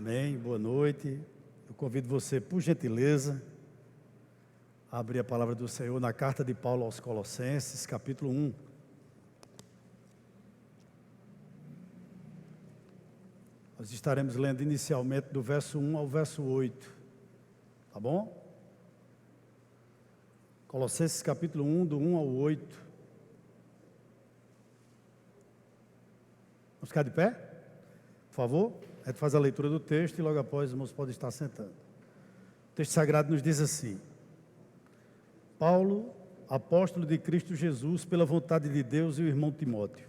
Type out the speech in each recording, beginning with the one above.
Amém, boa noite. Eu convido você, por gentileza, a abrir a palavra do Senhor na carta de Paulo aos Colossenses, capítulo 1. Nós estaremos lendo inicialmente do verso 1 ao verso 8, tá bom? Colossenses capítulo 1, do 1 ao 8. Vamos ficar de pé? Por favor? A gente faz a leitura do texto e logo após os irmãos podem estar sentando. O texto sagrado nos diz assim: Paulo, apóstolo de Cristo Jesus, pela vontade de Deus, e o irmão Timóteo,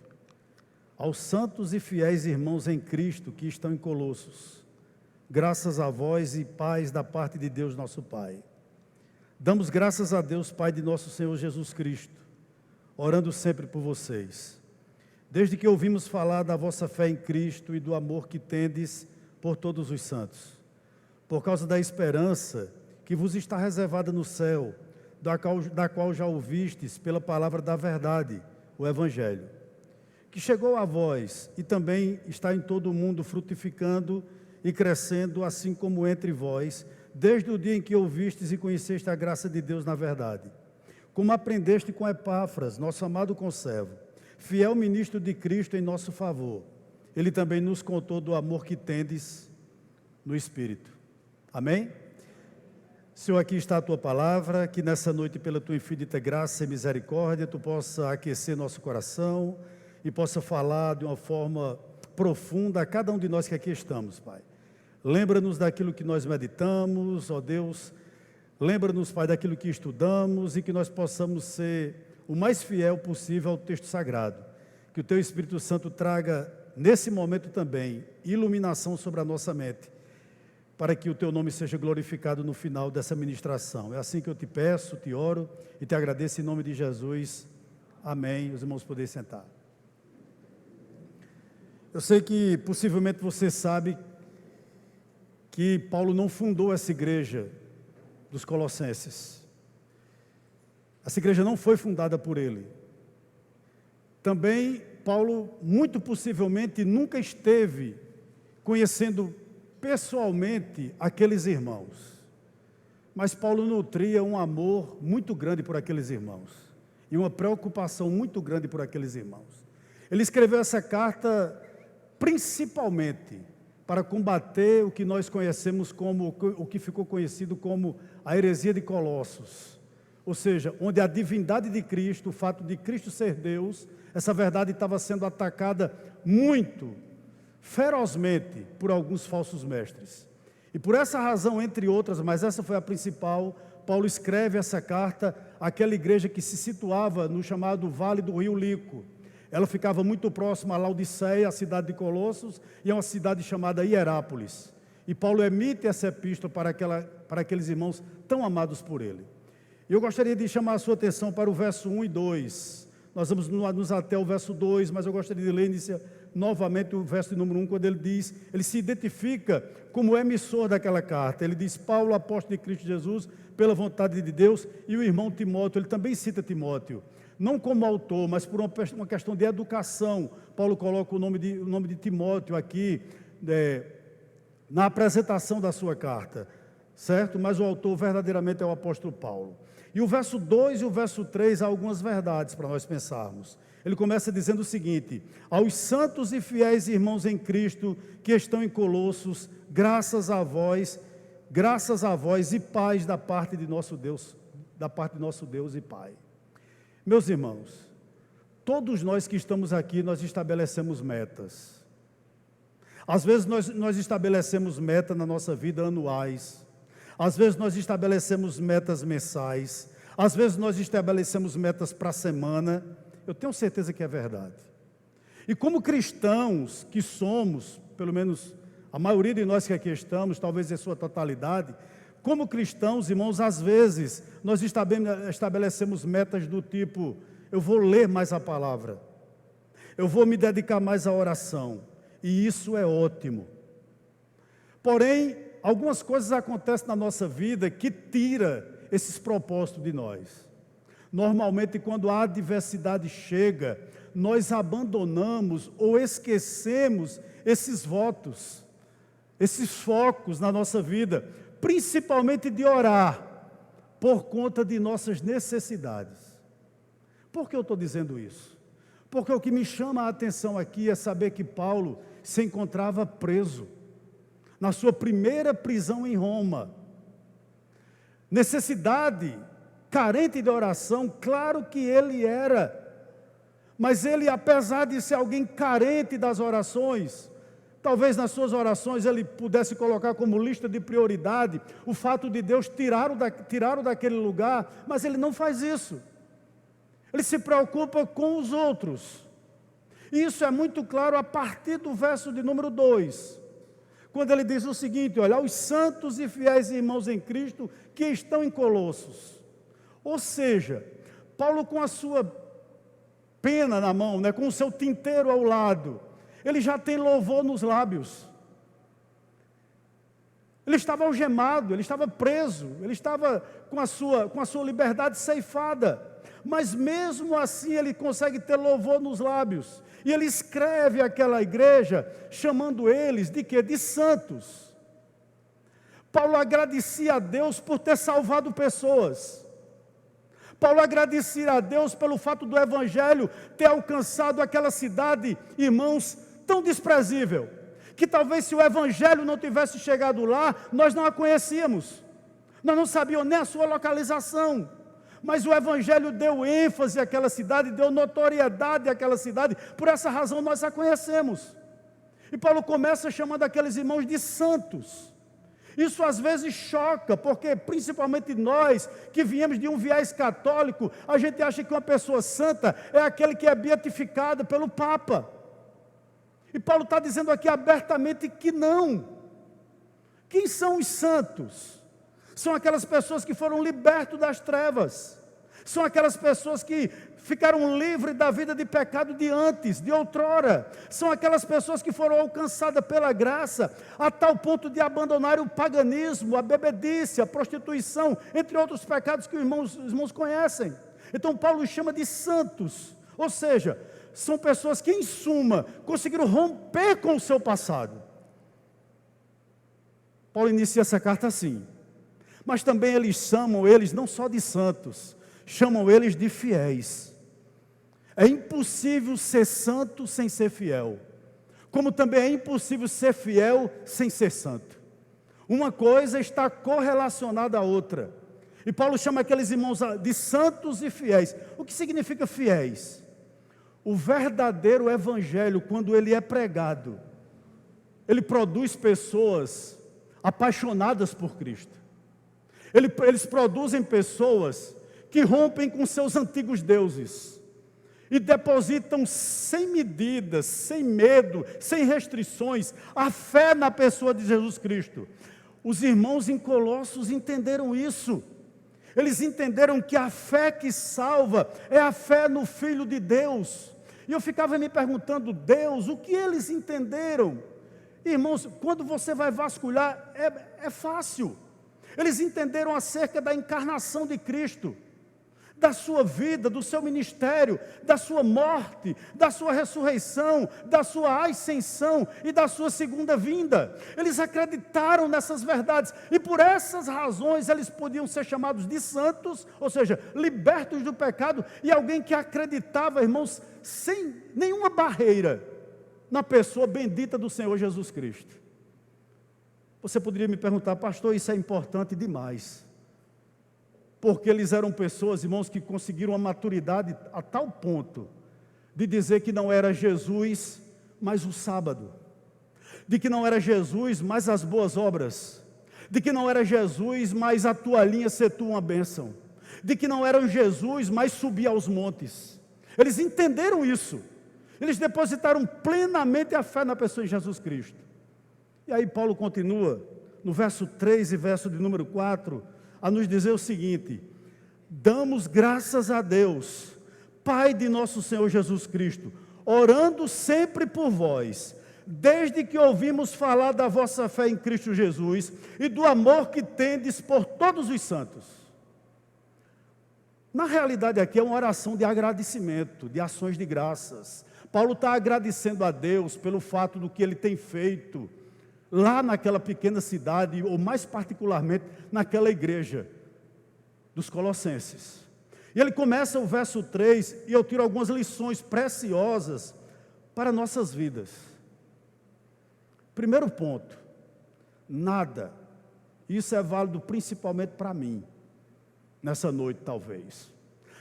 aos santos e fiéis irmãos em Cristo que estão em Colossos, graças a vós e paz da parte de Deus nosso Pai. Damos graças a Deus, Pai de nosso Senhor Jesus Cristo, orando sempre por vocês, desde que ouvimos falar da vossa fé em Cristo e do amor que tendes por todos os santos, por causa da esperança que vos está reservada no céu, da qual já ouvistes pela palavra da verdade, o Evangelho, que chegou a vós e também está em todo o mundo frutificando e crescendo, assim como entre vós, desde o dia em que ouvistes e conheceste a graça de Deus na verdade, como aprendeste com Epáfras, nosso amado conservo, fiel ministro de Cristo em nosso favor. Ele também nos contou do amor que tendes no Espírito. Amém? Senhor, aqui está a Tua palavra, que nessa noite, pela Tua infinita graça e misericórdia, Tu possa aquecer nosso coração e possa falar de uma forma profunda a cada um de nós que aqui estamos, Pai. Lembra-nos daquilo que nós meditamos, ó Deus. Lembra-nos, Pai, daquilo que estudamos e que nós possamos ser o mais fiel possível ao texto sagrado. Que o Teu Espírito Santo traga, nesse momento também, iluminação sobre a nossa mente, para que o Teu nome seja glorificado no final dessa ministração. É assim que eu te peço, te oro e te agradeço em nome de Jesus. Amém. Os irmãos podem sentar. Eu sei que possivelmente você sabe que Paulo não fundou essa igreja dos Colossenses. Essa igreja não foi fundada por ele. Também Paulo, muito possivelmente, nunca esteve conhecendo pessoalmente aqueles irmãos. Mas Paulo nutria um amor muito grande por aqueles irmãos e uma preocupação muito grande por aqueles irmãos. Ele escreveu essa carta principalmente para combater o que nós conhecemos como, o que ficou conhecido como a heresia de Colossos. Ou seja, onde a divindade de Cristo, o fato de Cristo ser Deus, essa verdade estava sendo atacada muito ferozmente por alguns falsos mestres. E por essa razão, entre outras, mas essa foi a principal, Paulo escreve essa carta àquela igreja que se situava no chamado Vale do Rio Lico. Ela ficava muito próxima a Laodiceia, a cidade de Colossos, e a uma cidade chamada Hierápolis. E Paulo emite essa epístola para aqueles irmãos tão amados por ele. Eu gostaria de chamar a sua atenção para o verso 1 e 2. Nós vamos nos até o verso 2, mas eu gostaria de ler novamente o verso de número 1, quando ele se identifica como emissor daquela carta. Ele diz: Paulo, apóstolo de Cristo Jesus, pela vontade de Deus, e o irmão Timóteo. Ele também cita Timóteo, não como autor, mas por uma questão de educação. Paulo coloca o nome de Timóteo aqui, na apresentação da sua carta, certo? Mas o autor verdadeiramente é o apóstolo Paulo. E o verso 2 e o verso 3 há algumas verdades para nós pensarmos. Ele começa dizendo o seguinte: aos santos e fiéis irmãos em Cristo que estão em Colossos, graças a vós e paz da parte de nosso Deus e Pai. Meus irmãos, todos nós que estamos aqui, nós estabelecemos metas. Às vezes nós estabelecemos metas na nossa vida anuais. Às vezes nós estabelecemos metas mensais, às vezes nós estabelecemos metas para a semana. Eu tenho certeza que é verdade. E como cristãos que somos, pelo menos a maioria de nós que aqui estamos, talvez em sua totalidade, como cristãos, irmãos, às vezes nós estabelecemos metas do tipo: eu vou ler mais a palavra, eu vou me dedicar mais à oração, e isso é ótimo. Porém, algumas coisas acontecem na nossa vida que tira esses propósitos de nós. Normalmente, quando a adversidade chega, nós abandonamos ou esquecemos esses votos, esses focos na nossa vida, principalmente de orar, por conta de nossas necessidades. Por que eu estou dizendo isso? Porque o que me chama a atenção aqui é saber que Paulo se encontrava preso, na sua primeira prisão em Roma. Necessidade, carente de oração, claro que ele era, mas ele, apesar de ser alguém carente das orações, talvez nas suas orações ele pudesse colocar como lista de prioridade o fato de Deus tirá-lo daquele lugar, mas ele não faz isso. Ele se preocupa com os outros. E isso é muito claro a partir do verso de número 2, quando ele diz o seguinte: olha, aos santos e fiéis irmãos em Cristo que estão em Colossos. Ou seja, Paulo com a sua pena na mão, com o seu tinteiro ao lado, ele já tem louvor nos lábios. Ele estava algemado, ele estava preso, ele estava com a sua liberdade ceifada. Mas mesmo assim ele consegue ter louvor nos lábios. E ele escreve àquela igreja, chamando eles de quê? De santos. Paulo agradecia a Deus por ter salvado pessoas. Paulo agradecia a Deus pelo fato do Evangelho ter alcançado aquela cidade, irmãos, tão desprezível, que talvez se o Evangelho não tivesse chegado lá, nós não a conhecíamos. Nós não sabíamos nem a sua localização. Mas o Evangelho deu ênfase àquela cidade, deu notoriedade àquela cidade, por essa razão nós a conhecemos. E Paulo começa chamando aqueles irmãos de santos. Isso às vezes choca, porque principalmente nós que viemos de um viés católico, a gente acha que uma pessoa santa é aquele que é beatificado pelo Papa. E Paulo está dizendo aqui abertamente que não. Quem são os santos? São aquelas pessoas que foram libertos das trevas. São aquelas pessoas que ficaram livres da vida de pecado de antes, de outrora. São aquelas pessoas que foram alcançadas pela graça, a tal ponto de abandonar o paganismo, a bebedice, a prostituição, entre outros pecados que os irmãos conhecem. Então Paulo os chama de santos, ou seja, são pessoas que em suma conseguiram romper com o seu passado. Paulo inicia essa carta assim, mas também eles chamam eles não só de santos, chamam eles de fiéis. É impossível ser santo sem ser fiel, como também é impossível ser fiel sem ser santo. Uma coisa está correlacionada à outra. E Paulo chama aqueles irmãos de santos e fiéis. O que significa fiéis? O verdadeiro evangelho, quando ele é pregado, ele produz pessoas apaixonadas por Cristo. Eles produzem pessoas que rompem com seus antigos deuses e depositam sem medidas, sem medo, sem restrições, a fé na pessoa de Jesus Cristo. Os irmãos em Colossos entenderam isso. Eles entenderam que a fé que salva é a fé no Filho de Deus. E eu ficava me perguntando, Deus, o que eles entenderam? Irmãos, quando você vai vasculhar, é fácil. Eles entenderam acerca da encarnação de Cristo, da sua vida, do seu ministério, da sua morte, da sua ressurreição, da sua ascensão e da sua segunda vinda. Eles acreditaram nessas verdades e por essas razões eles podiam ser chamados de santos, ou seja, libertos do pecado, e alguém que acreditava, irmãos, sem nenhuma barreira na pessoa bendita do Senhor Jesus Cristo. Você poderia me perguntar, pastor, isso é importante demais. Porque eles eram pessoas, irmãos, que conseguiram a maturidade a tal ponto de dizer que não era Jesus, mas o sábado. De que não era Jesus, mas as boas obras. De que não era Jesus, mas a toalhinha ser tu uma bênção. De que não era Jesus, mas subir aos montes. Eles entenderam isso. Eles depositaram plenamente a fé na pessoa de Jesus Cristo. E aí Paulo continua, no verso 3 e verso de número 4, a nos dizer o seguinte: damos graças a Deus, Pai de nosso Senhor Jesus Cristo, orando sempre por vós, desde que ouvimos falar da vossa fé em Cristo Jesus e do amor que tendes por todos os santos. Na realidade aqui é uma oração de agradecimento, de ações de graças. Paulo está agradecendo a Deus pelo fato do que ele tem feito lá naquela pequena cidade, ou mais particularmente naquela igreja dos Colossenses. E ele começa o verso 3, e eu tiro algumas lições preciosas para nossas vidas. Primeiro ponto, nada, isso é válido principalmente para mim, nessa noite talvez,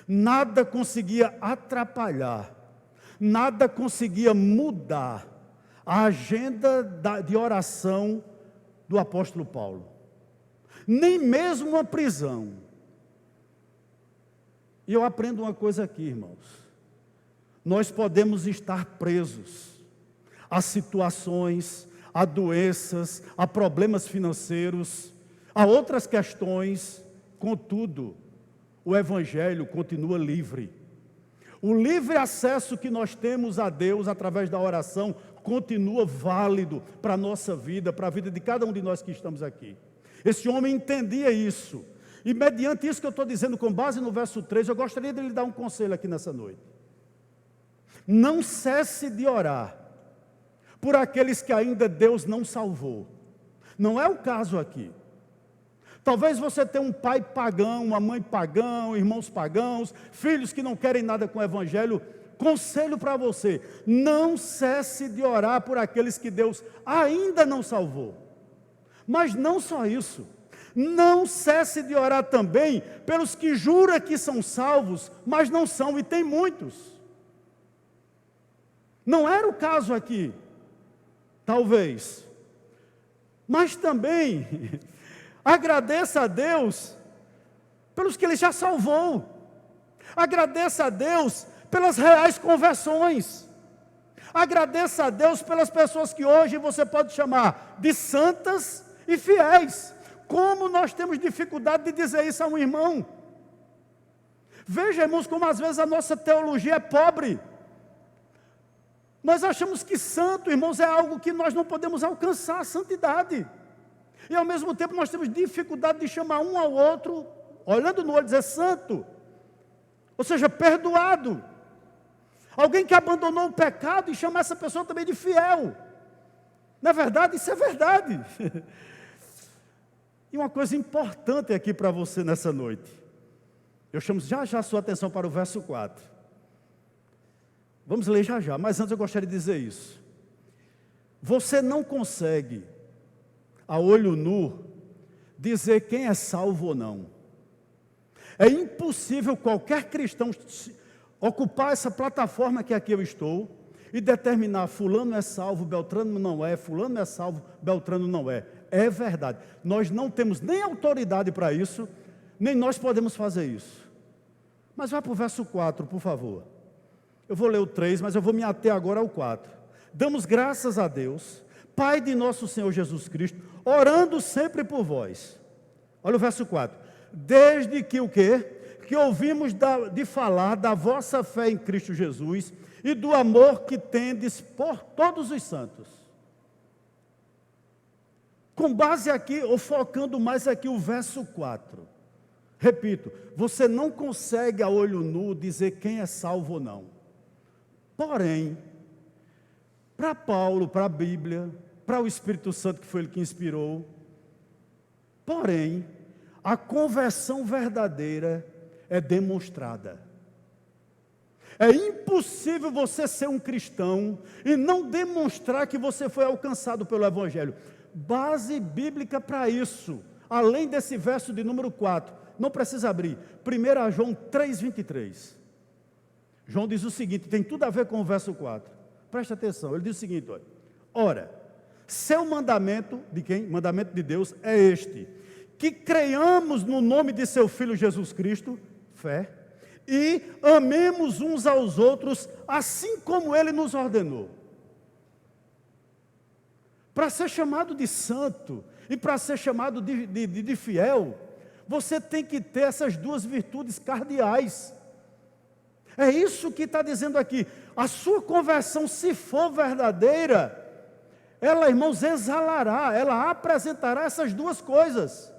nada conseguia atrapalhar, nada conseguia mudar a agenda de oração do apóstolo Paulo, nem mesmo uma prisão. E eu aprendo uma coisa aqui, irmãos, nós podemos estar presos a situações, a doenças, a problemas financeiros, a outras questões, contudo, o Evangelho continua livre. O livre acesso que nós temos a Deus através da oração continua válido para a nossa vida, para a vida de cada um de nós que estamos aqui. Esse homem entendia isso. E mediante isso que eu estou dizendo, com base no verso 3, eu gostaria de lhe dar um conselho aqui nessa noite. Não cesse de orar por aqueles que ainda Deus não salvou. Não é o caso aqui. Talvez você tenha um pai pagão, uma mãe pagão, irmãos pagãos, filhos que não querem nada com o Evangelho. Conselho para você, não cesse de orar por aqueles que Deus ainda não salvou. Mas não só isso, não cesse de orar também pelos que jura que são salvos, mas não são, e tem muitos. Não era o caso aqui, talvez, mas também agradeça a Deus pelos que Ele já salvou, agradeça a Deus pelas reais conversões, agradeça a Deus pelas pessoas que hoje você pode chamar de santas e fiéis. Como nós temos dificuldade de dizer isso a um irmão? Veja, irmãos, como às vezes a nossa teologia é pobre. Nós achamos que santo, irmãos, é algo que nós não podemos alcançar, a santidade. E ao mesmo tempo nós temos dificuldade de chamar um ao outro, olhando no olho, dizer santo. Ou seja, perdoado. Alguém que abandonou o pecado e chamar essa pessoa também de fiel. Não é verdade? Isso é verdade. E uma coisa importante aqui para você nessa noite. Eu chamo já a sua atenção para o verso 4. Vamos ler já, mas antes eu gostaria de dizer isso. Você não consegue, a olho nu, dizer quem é salvo ou não. É impossível qualquer cristão ocupar essa plataforma que aqui eu estou e determinar fulano é salvo, Beltrano não é, fulano é salvo, Beltrano não é. É verdade. Nós não temos nem autoridade para isso, nem nós podemos fazer isso. Mas vá para o verso 4, por favor. Eu vou ler o 3, mas eu vou me ater agora ao 4. Damos graças a Deus, Pai de nosso Senhor Jesus Cristo, orando sempre por vós. Olha o verso 4. Desde que o quê? Que ouvimos de falar da vossa fé em Cristo Jesus e do amor que tendes por todos os santos. Com base aqui, ou focando mais aqui o verso 4. Repito, você não consegue a olho nu dizer quem é salvo ou não. Porém, para Paulo, para a Bíblia, para o Espírito Santo, que foi ele que inspirou, porém, a conversão verdadeira é demonstrada. É impossível você ser um cristão e não demonstrar que você foi alcançado pelo Evangelho. Base bíblica para isso, além desse verso de número 4, não precisa abrir, 1 João 3,23. João diz o seguinte, tem tudo a ver com o verso 4. Preste atenção, ele diz o seguinte, olha. Ora, seu mandamento, de quem? Mandamento de Deus, é este, que creiamos no nome de seu Filho Jesus Cristo, fé, e amemos uns aos outros, assim como Ele nos ordenou. Para ser chamado de santo, e para ser chamado de fiel, você tem que ter essas duas virtudes cardeais. É isso que está dizendo aqui. A sua conversão, se for verdadeira, ela, irmãos, exalará, ela apresentará essas duas coisas.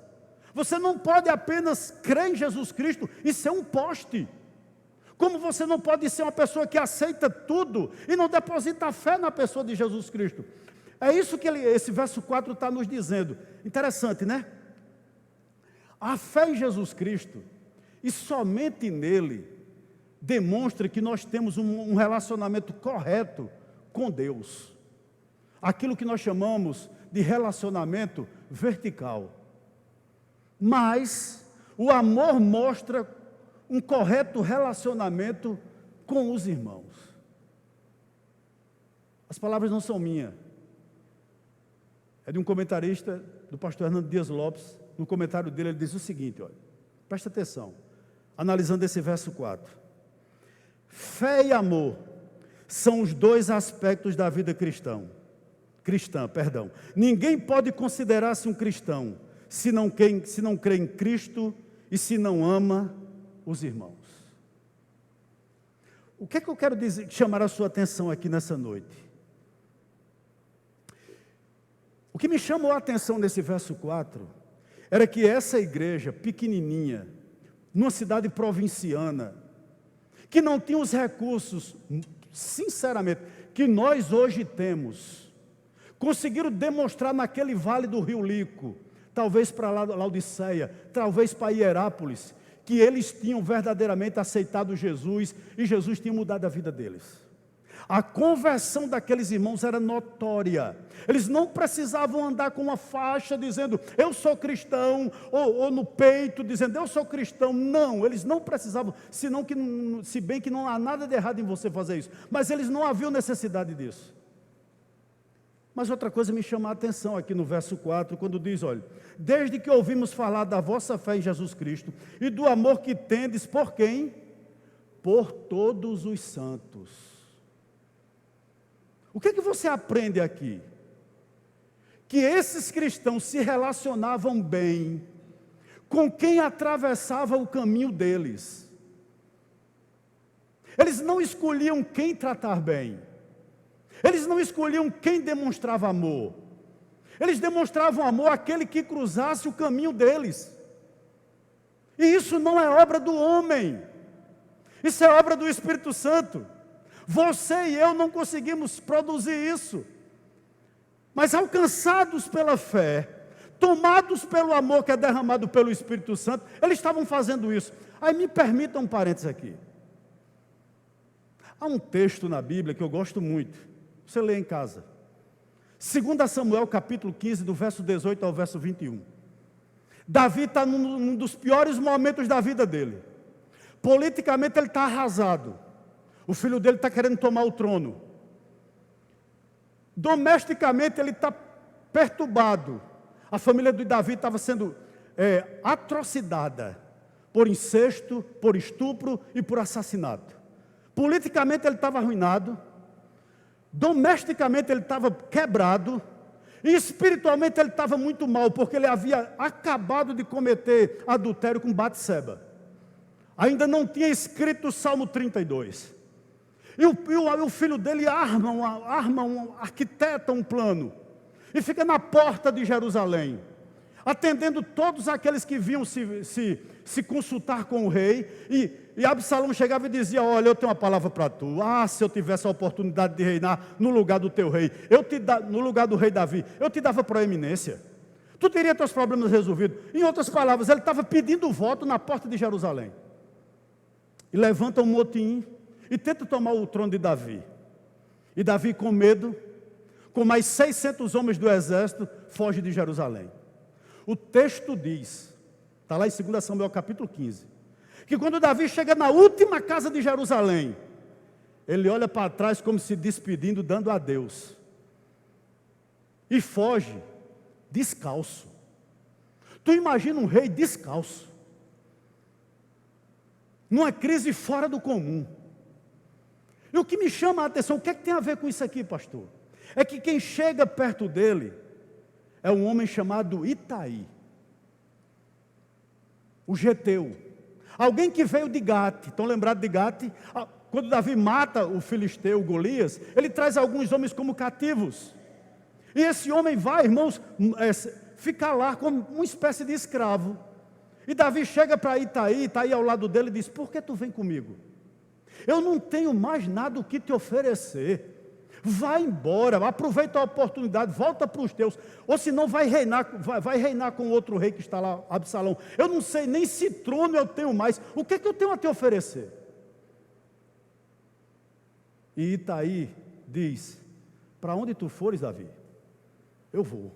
Você não pode apenas crer em Jesus Cristo e ser um poste. Como você não pode ser uma pessoa que aceita tudo e não deposita a fé na pessoa de Jesus Cristo. É isso que esse verso 4 está nos dizendo. Interessante, né? A fé em Jesus Cristo, e somente nele, demonstra que nós temos um relacionamento correto com Deus. Aquilo que nós chamamos de relacionamento vertical. Mas o amor mostra um correto relacionamento com os irmãos. As palavras não são minhas. É de um comentarista, do pastor Hernando Dias Lopes. No comentário dele, ele diz o seguinte, olha, presta atenção, analisando esse verso 4. Fé e amor são os dois aspectos da vida cristã. Ninguém pode considerar-se um cristão se não crê em Cristo e se não ama os irmãos. O que é que eu quero chamar a sua atenção aqui nessa noite? O que me chamou a atenção nesse verso 4 era que essa igreja pequenininha, numa cidade provinciana, que não tinha os recursos, sinceramente, que nós hoje temos, conseguiram demonstrar naquele vale do Rio Lico, talvez para Laodiceia, talvez para Hierápolis, que eles tinham verdadeiramente aceitado Jesus e Jesus tinha mudado a vida deles. A conversão daqueles irmãos era notória. Eles não precisavam andar com uma faixa dizendo, eu sou cristão, ou no peito dizendo, eu sou cristão. Não, eles não precisavam, se bem que não há nada de errado em você fazer isso. Mas eles não haviam necessidade disso. Mas outra coisa me chama a atenção aqui no verso 4, quando diz, olha, desde que ouvimos falar da vossa fé em Jesus Cristo e do amor que tendes por quem? Por todos os santos. O que é que você aprende aqui? Que esses cristãos se relacionavam bem com quem atravessava o caminho deles. Eles não escolhiam quem tratar bem. Eles não escolhiam quem demonstrava amor. Eles demonstravam amor àquele que cruzasse o caminho deles. E isso não é obra do homem. Isso é obra do Espírito Santo. Você e eu não conseguimos produzir isso. Mas alcançados pela fé, tomados pelo amor que é derramado pelo Espírito Santo, eles estavam fazendo isso. Aí me permitam um parênteses aqui. Há um texto na Bíblia que eu gosto muito. Você lê em casa. 2 Samuel capítulo 15, do verso 18 ao verso 21. Davi está num dos piores momentos da vida dele. Politicamente ele está arrasado. O filho dele está querendo tomar o trono. Domesticamente ele está perturbado. A família de Davi estava sendo atrocidada por incesto, por estupro e por assassinato. Politicamente ele estava arruinado. Domesticamente ele estava quebrado. E espiritualmente ele estava muito mal, porque ele havia acabado de cometer adultério com Batseba. Ainda não tinha escrito o Salmo 32. E o filho dele arquiteta um plano, e fica na porta de Jerusalém, atendendo todos aqueles que vinham se consultar com o rei, e Absalão chegava e dizia, olha, eu tenho uma palavra para tu, se eu tivesse a oportunidade de reinar no lugar do teu rei, no lugar do rei Davi, eu te dava proeminência, tu teria teus problemas resolvidos. Em outras palavras, ele estava pedindo voto na porta de Jerusalém, e levanta um motim, e tenta tomar o trono de Davi. E Davi, com medo, com mais 600 homens do exército, foge de Jerusalém. O texto diz, está lá em 2 Samuel capítulo 15, que quando Davi chega na última casa de Jerusalém, ele olha para trás como se despedindo, dando adeus. E foge descalço. Tu imagina um rei descalço. Numa crise fora do comum. E o que me chama a atenção, o que é que tem a ver com isso aqui, pastor? É que quem chega perto dele é um homem chamado Itaí, o geteu, alguém que veio de Gate. Estão lembrados de Gate? Quando Davi mata o filisteu Golias, ele traz alguns homens como cativos. E esse homem vai, irmãos, ficar lá como uma espécie de escravo. E Davi chega para Itaí ao lado dele e diz, por que tu vem comigo? Eu não tenho mais nada o que te oferecer. Vai embora, aproveita a oportunidade, volta para os teus, ou senão vai reinar com outro rei que está lá, Absalão. Eu não sei nem se trono eu tenho mais, o que é que eu tenho a te oferecer? E Itaí diz, para onde tu fores, Davi, eu vou.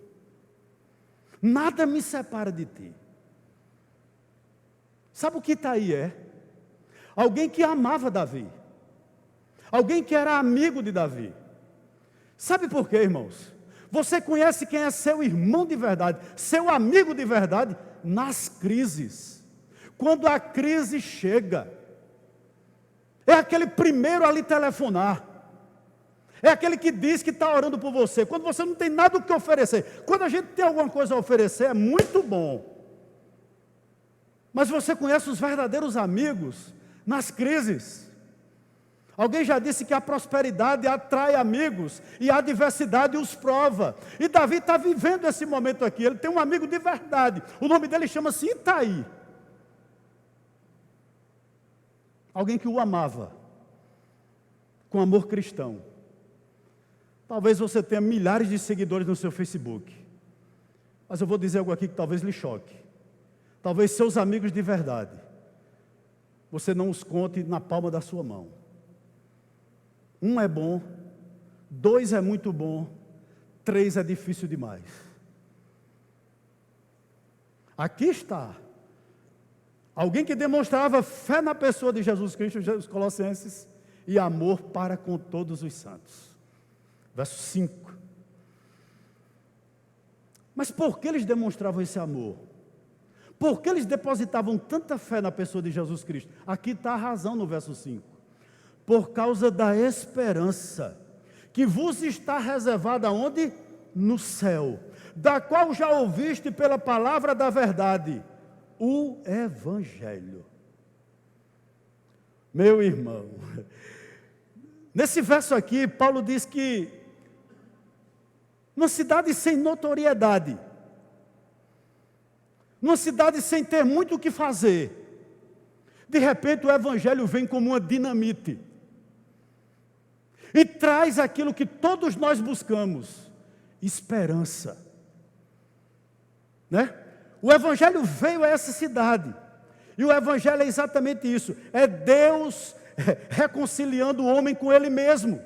Nada me separa de ti. Sabe o que Itaí é? Alguém que amava Davi. Alguém que era amigo de Davi. Sabe por quê, irmãos? Você conhece quem é seu irmão de verdade, seu amigo de verdade, nas crises. Quando a crise chega, é aquele primeiro a lhe telefonar. É aquele que diz que está orando por você. Quando você não tem nada o que oferecer. Quando a gente tem alguma coisa a oferecer, é muito bom. Mas você conhece os verdadeiros amigos nas crises. Alguém já disse que a prosperidade atrai amigos e a adversidade os prova. E Davi está vivendo esse momento aqui. Ele tem um amigo de verdade. O nome dele chama-se Itaí. Alguém que o amava com amor cristão. Talvez você tenha milhares de seguidores no seu Facebook. Mas eu vou dizer algo aqui que talvez lhe choque. Talvez seus amigos de verdade, você não os conte na palma da sua mão. Um é bom, 2 é muito bom, 3 é difícil demais. Aqui está alguém que demonstrava fé na pessoa de Jesus Cristo, os Colossenses, e amor para com todos os santos. Verso 5. Mas por que eles demonstravam esse amor? Por que eles depositavam tanta fé na pessoa de Jesus Cristo? Aqui está a razão no verso 5. Por causa da esperança que vos está reservada onde? No céu, da qual já ouviste pela palavra da verdade, o Evangelho. Meu irmão, nesse verso aqui, Paulo diz que numa cidade sem notoriedade, numa cidade sem ter muito o que fazer, de repente o Evangelho vem como uma dinamite, e traz aquilo que todos nós buscamos, esperança, né? O Evangelho veio a essa cidade, e o Evangelho é exatamente isso, é Deus reconciliando o homem com Ele mesmo,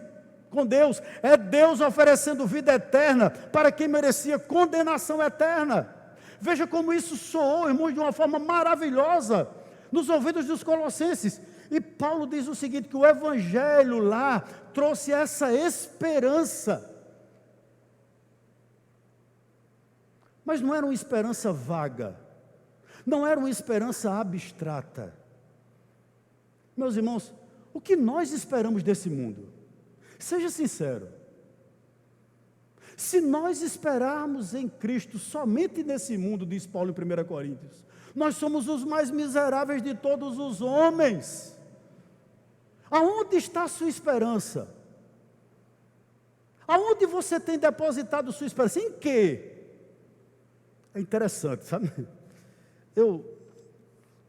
com Deus, é Deus oferecendo vida eterna para quem merecia condenação eterna. Veja como isso soou, irmãos, de uma forma maravilhosa, nos ouvidos dos colossenses. E Paulo diz o seguinte, que o Evangelho lá trouxe essa esperança. Mas não era uma esperança vaga, não era uma esperança abstrata. Meus irmãos, o que nós esperamos desse mundo? Seja sincero. Se nós esperarmos em Cristo somente nesse mundo, diz Paulo em 1 Coríntios, nós somos os mais miseráveis de todos os homens. Aonde está a sua esperança? Aonde você tem depositado sua esperança? Em quê? É interessante, sabe?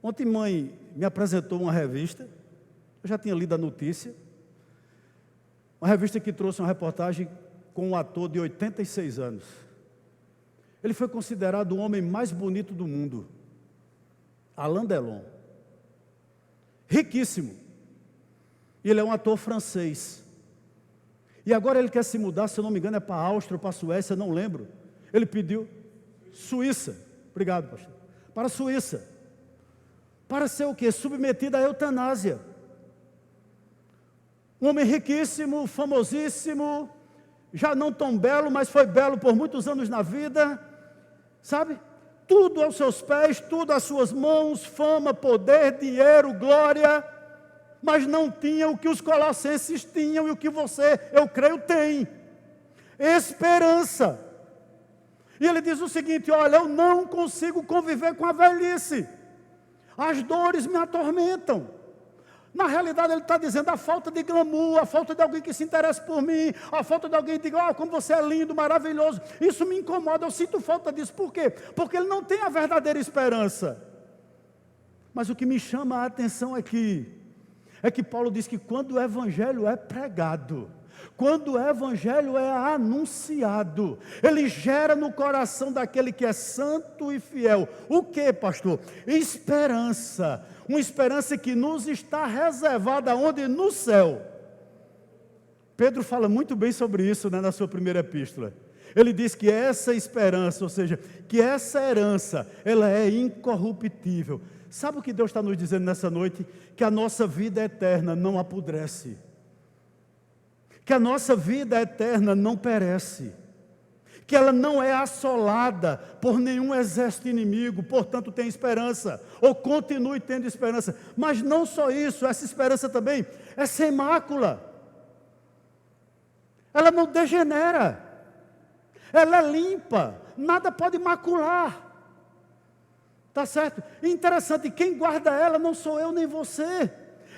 Ontem mãe me apresentou uma revista, eu já tinha lido a notícia, uma revista que trouxe uma reportagem com um ator de 86 anos. Ele foi considerado o homem mais bonito do mundo, Alain Delon, riquíssimo, e ele é um ator francês, e agora ele quer se mudar, se eu não me engano é para a Áustria ou para a Suécia, não lembro, ele pediu, Suíça, obrigado pastor, para a Suíça, para ser o quê? Submetido à eutanásia. Um homem riquíssimo, famosíssimo, já não tão belo, mas foi belo por muitos anos na vida, sabe? Tudo aos seus pés, tudo às suas mãos, fama, poder, dinheiro, glória, mas não tinha o que os colossenses tinham e o que você, eu creio, tem: esperança. E ele diz o seguinte: olha, eu não consigo conviver com a velhice, as dores me atormentam. Na realidade ele está dizendo a falta de glamour, a falta de alguém que se interesse por mim, a falta de alguém que diga, como você é lindo, maravilhoso, isso me incomoda, eu sinto falta disso. Por quê? Porque ele não tem a verdadeira esperança. Mas o que me chama a atenção aqui, é que Paulo diz que quando o Evangelho é pregado, Quando o evangelho é anunciado, ele gera no coração daquele que é santo e fiel. O que, pastor? Esperança. Uma esperança que nos está reservada onde? No céu. Pedro fala muito bem sobre isso, né, na sua primeira epístola. Ele diz que essa esperança, ou seja, que essa herança, ela é incorruptível. Sabe o que Deus está nos dizendo nessa noite? Que a nossa vida eterna não apodrece. Que a nossa vida eterna não perece, que ela não é assolada por nenhum exército inimigo, portanto tem esperança, ou continue tendo esperança. Mas não só isso, essa esperança também é sem mácula, ela não degenera, ela é limpa, nada pode macular, está certo? E interessante, quem guarda ela não sou eu nem você.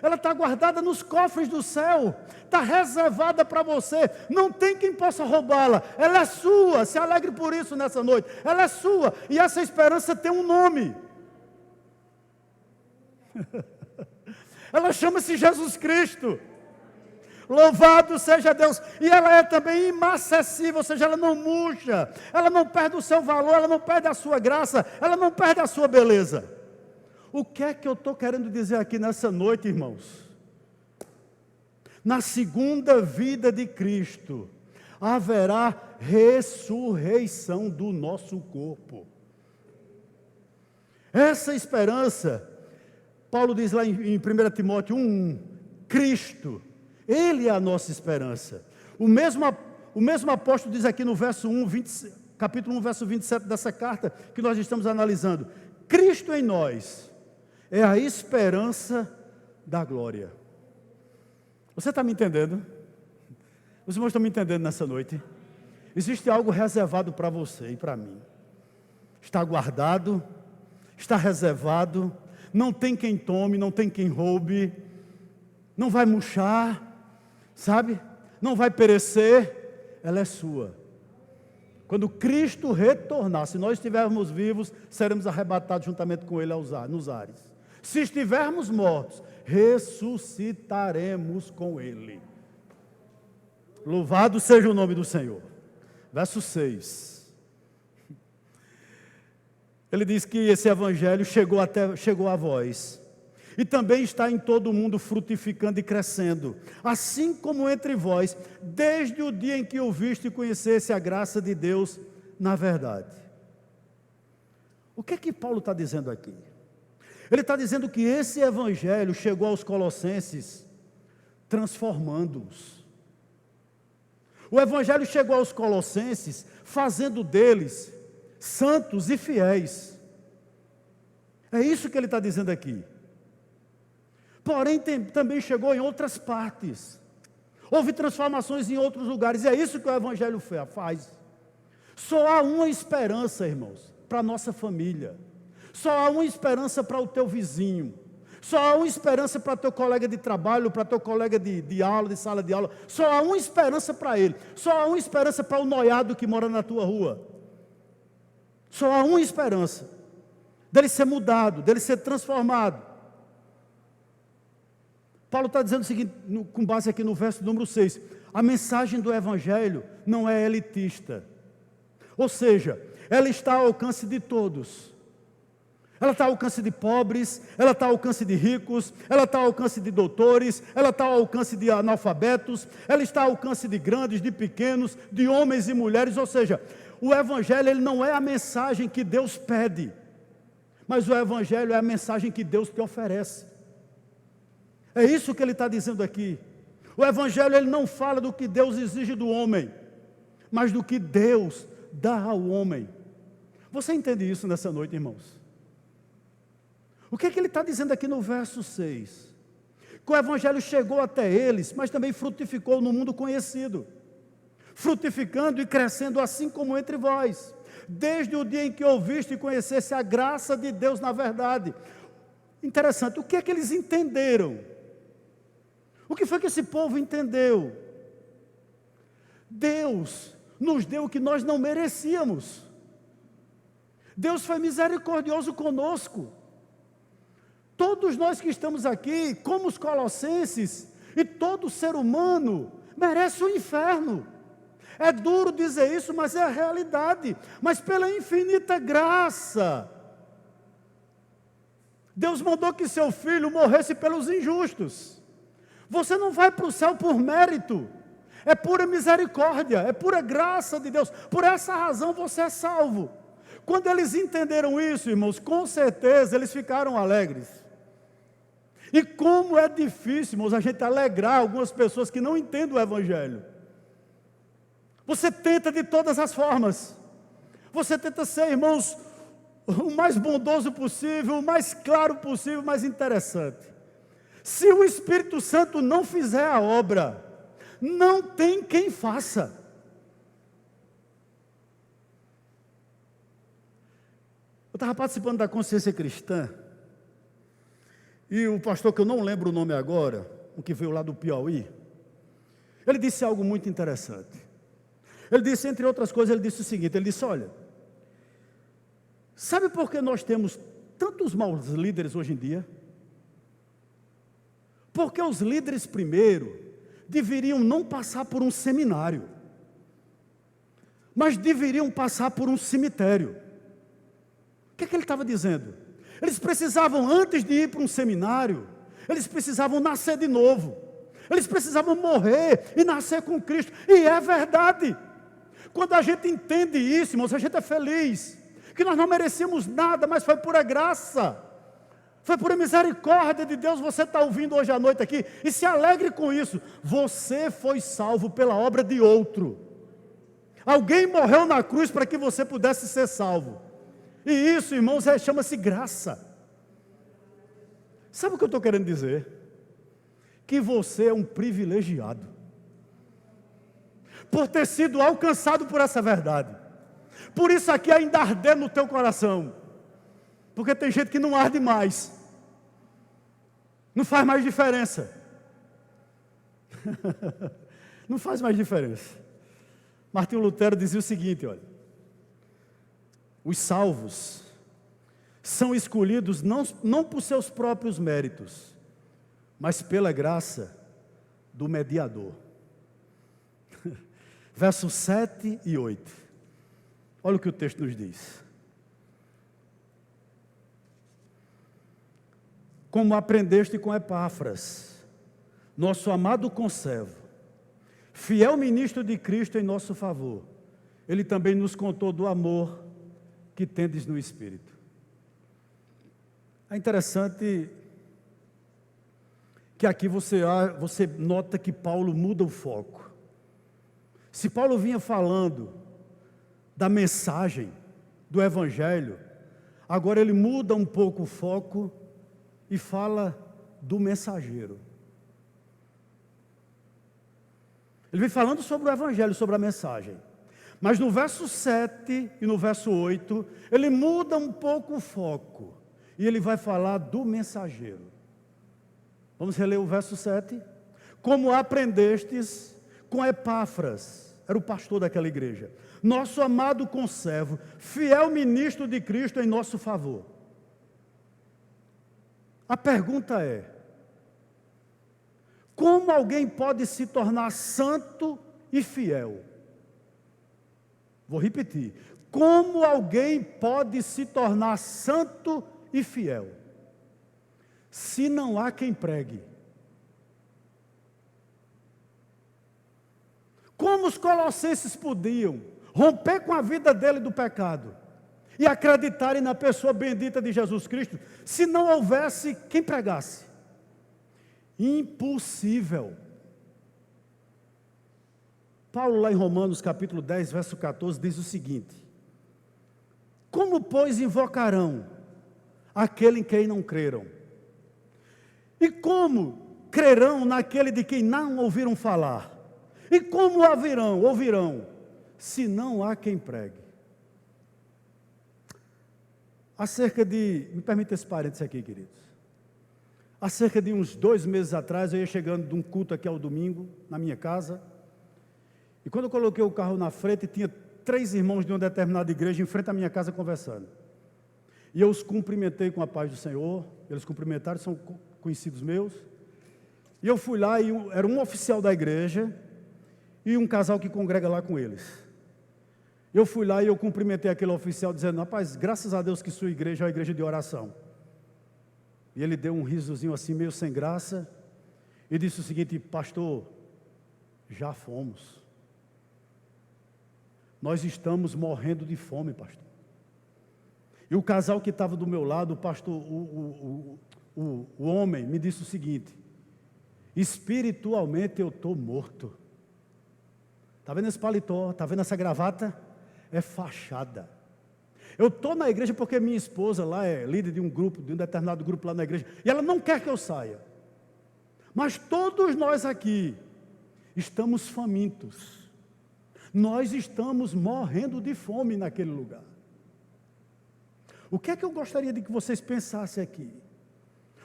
Ela está guardada nos cofres do céu, está reservada para você, não tem quem possa roubá-la, ela é sua, se alegre por isso nessa noite, ela é sua, e essa esperança tem um nome, ela chama-se Jesus Cristo, louvado seja Deus, e ela é também inacessível, ou seja, ela não murcha, ela não perde o seu valor, ela não perde a sua graça, ela não perde a sua beleza. O que é que eu estou querendo dizer aqui nessa noite, irmãos? Na segunda vida de Cristo, haverá ressurreição do nosso corpo. Essa esperança, Paulo diz lá em 1 Timóteo 1:1, Cristo, Ele é a nossa esperança. O mesmo apóstolo diz aqui no verso capítulo 1, verso 27 dessa carta que nós estamos analisando, Cristo em nós é a esperança da glória. Você está me entendendo? Os irmãos estão me entendendo nessa noite? Existe algo reservado para você e para mim. Está guardado, está reservado, não tem quem tome, não tem quem roube, não vai murchar, sabe? Não vai perecer, ela é sua. Quando Cristo retornar, se nós estivermos vivos, seremos arrebatados juntamente com Ele nos ares. Se estivermos mortos, ressuscitaremos com Ele. Louvado seja o nome do Senhor. Verso 6. Ele diz que esse evangelho chegou a vós, e também está em todo o mundo frutificando e crescendo, assim como entre vós, desde o dia em que ouviste e conhecesse a graça de Deus na verdade. O que é que Paulo está dizendo aqui? Ele está dizendo que esse evangelho chegou aos colossenses transformando-os. O evangelho chegou aos colossenses fazendo deles santos e fiéis. É isso que ele está dizendo aqui. Porém, também chegou em outras partes. Houve transformações em outros lugares. E é isso que o evangelho faz. Só há uma esperança, irmãos, para a nossa família. Só há uma esperança para o teu vizinho. Só há uma esperança para teu colega de trabalho, para teu colega de aula, de sala de aula. Só há uma esperança para ele. Só há uma esperança para o noiado que mora na tua rua. Só há uma esperança dele ser mudado, dele ser transformado. Paulo está dizendo o seguinte, com base aqui no verso número 6, a mensagem do evangelho não é elitista. Ou seja, ela está ao alcance de todos. Ela está ao alcance de pobres, ela está ao alcance de ricos, ela está ao alcance de doutores, ela está ao alcance de analfabetos, ela está ao alcance de grandes, de pequenos, de homens e mulheres. Ou seja, o evangelho ele não é a mensagem que Deus pede, mas o evangelho é a mensagem que Deus te oferece. É isso que ele está dizendo aqui. O evangelho ele não fala do que Deus exige do homem, mas do que Deus dá ao homem. Você entende isso nessa noite, irmãos? O que é que ele está dizendo aqui no verso 6? Que o evangelho chegou até eles, mas também frutificou no mundo conhecido, frutificando e crescendo assim como entre vós, desde o dia em que ouviste e conhecesse a graça de Deus na verdade. Interessante, o que é que eles entenderam? O que foi que esse povo entendeu? Deus nos deu o que nós não merecíamos. Deus foi misericordioso conosco. Todos nós que estamos aqui, como os colossenses, e todo ser humano, merece o inferno. É duro dizer isso, mas é a realidade. Mas pela infinita graça, Deus mandou que seu filho morresse pelos injustos. Você não vai para o céu por mérito, é pura misericórdia, é pura graça de Deus. Por essa razão você é salvo. Quando eles entenderam isso, irmãos, com certeza eles ficaram alegres. E como é difícil, irmãos, a gente alegrar algumas pessoas que não entendem o Evangelho. Você tenta de todas as formas. Você tenta ser, irmãos, o mais bondoso possível, o mais claro possível, o mais interessante. Se o Espírito Santo não fizer a obra, não tem quem faça. Eu estava participando da Consciência Cristã, e o pastor, que eu não lembro o nome agora, o que veio lá do Piauí, ele disse algo muito interessante. Ele disse, entre outras coisas, ele disse o seguinte, ele disse, olha, sabe por que nós temos tantos maus líderes hoje em dia? Porque os líderes primeiro deveriam não passar por um seminário, mas deveriam passar por um cemitério. O que é que ele estava dizendo? Eles precisavam, antes de ir para um seminário, eles precisavam nascer de novo. Eles precisavam morrer e nascer com Cristo. E é verdade. Quando a gente entende isso, irmãos, a gente é feliz. Que nós não merecíamos nada, mas foi pura graça. Foi pura misericórdia de Deus. Você está ouvindo hoje à noite aqui. E se alegre com isso. Você foi salvo pela obra de outro. Alguém morreu na cruz para que você pudesse ser salvo. E isso, irmãos, chama-se graça. Sabe o que eu estou querendo dizer? Que você é um privilegiado, por ter sido alcançado por essa verdade. Por isso aqui ainda arder no teu coração, porque tem gente que não arde mais, não faz mais diferença. Não faz mais diferença. Martinho Lutero dizia o seguinte, olha, os salvos são escolhidos não por seus próprios méritos, mas pela graça do mediador. Versos 7 e 8. Olha o que o texto nos diz. Como aprendeste com Epáfras, nosso amado conservo, fiel ministro de Cristo em nosso favor, ele também nos contou do amor que tendes no Espírito. É interessante que aqui você nota que Paulo muda o foco. Se Paulo vinha falando da mensagem do Evangelho, agora ele muda um pouco o foco e fala do mensageiro. Ele vem falando sobre o Evangelho, sobre a mensagem. Mas no verso 7 e no verso 8, ele muda um pouco o foco. E ele vai falar do mensageiro. Vamos reler o verso 7? Como aprendestes com Epáfras, era o pastor daquela igreja, nosso amado conservo, fiel ministro de Cristo em nosso favor. A pergunta é, como alguém pode se tornar santo e fiel? Vou repetir. Como alguém pode se tornar santo e fiel, se não há quem pregue? Como os colossenses podiam romper com a vida dele do pecado e acreditarem na pessoa bendita de Jesus Cristo, se não houvesse quem pregasse? Impossível. Paulo, lá em Romanos capítulo 10, verso 14, diz o seguinte: como, pois, invocarão aquele em quem não creram? E como crerão naquele de quem não ouviram falar? E como ouvirão, se não há quem pregue? Me permita esse parênteses aqui, queridos. Há cerca de uns 2 meses atrás, eu ia chegando de um culto aqui ao domingo, na minha casa, e quando eu coloquei o carro na frente, tinha 3 irmãos de uma determinada igreja em frente à minha casa conversando. E eu os cumprimentei com a paz do Senhor, eles cumprimentaram, são conhecidos meus. E eu fui lá e era um oficial da igreja, e um casal que congrega lá com eles. Eu fui lá e eu cumprimentei aquele oficial dizendo: rapaz, graças a Deus que sua igreja é uma igreja de oração. E ele deu um risozinho assim, meio sem graça, e disse o seguinte: pastor, já fomos. Nós estamos morrendo de fome, pastor. E o casal que estava do meu lado, o pastor, o homem, me disse o seguinte: espiritualmente eu estou morto. Está vendo esse paletó? Está vendo essa gravata? É fachada. Eu estou na igreja porque minha esposa lá é líder de um grupo, de um determinado grupo lá na igreja, e ela não quer que eu saia. Mas todos nós aqui estamos famintos. Nós estamos morrendo de fome naquele lugar. O que é que eu gostaria de que vocês pensassem aqui?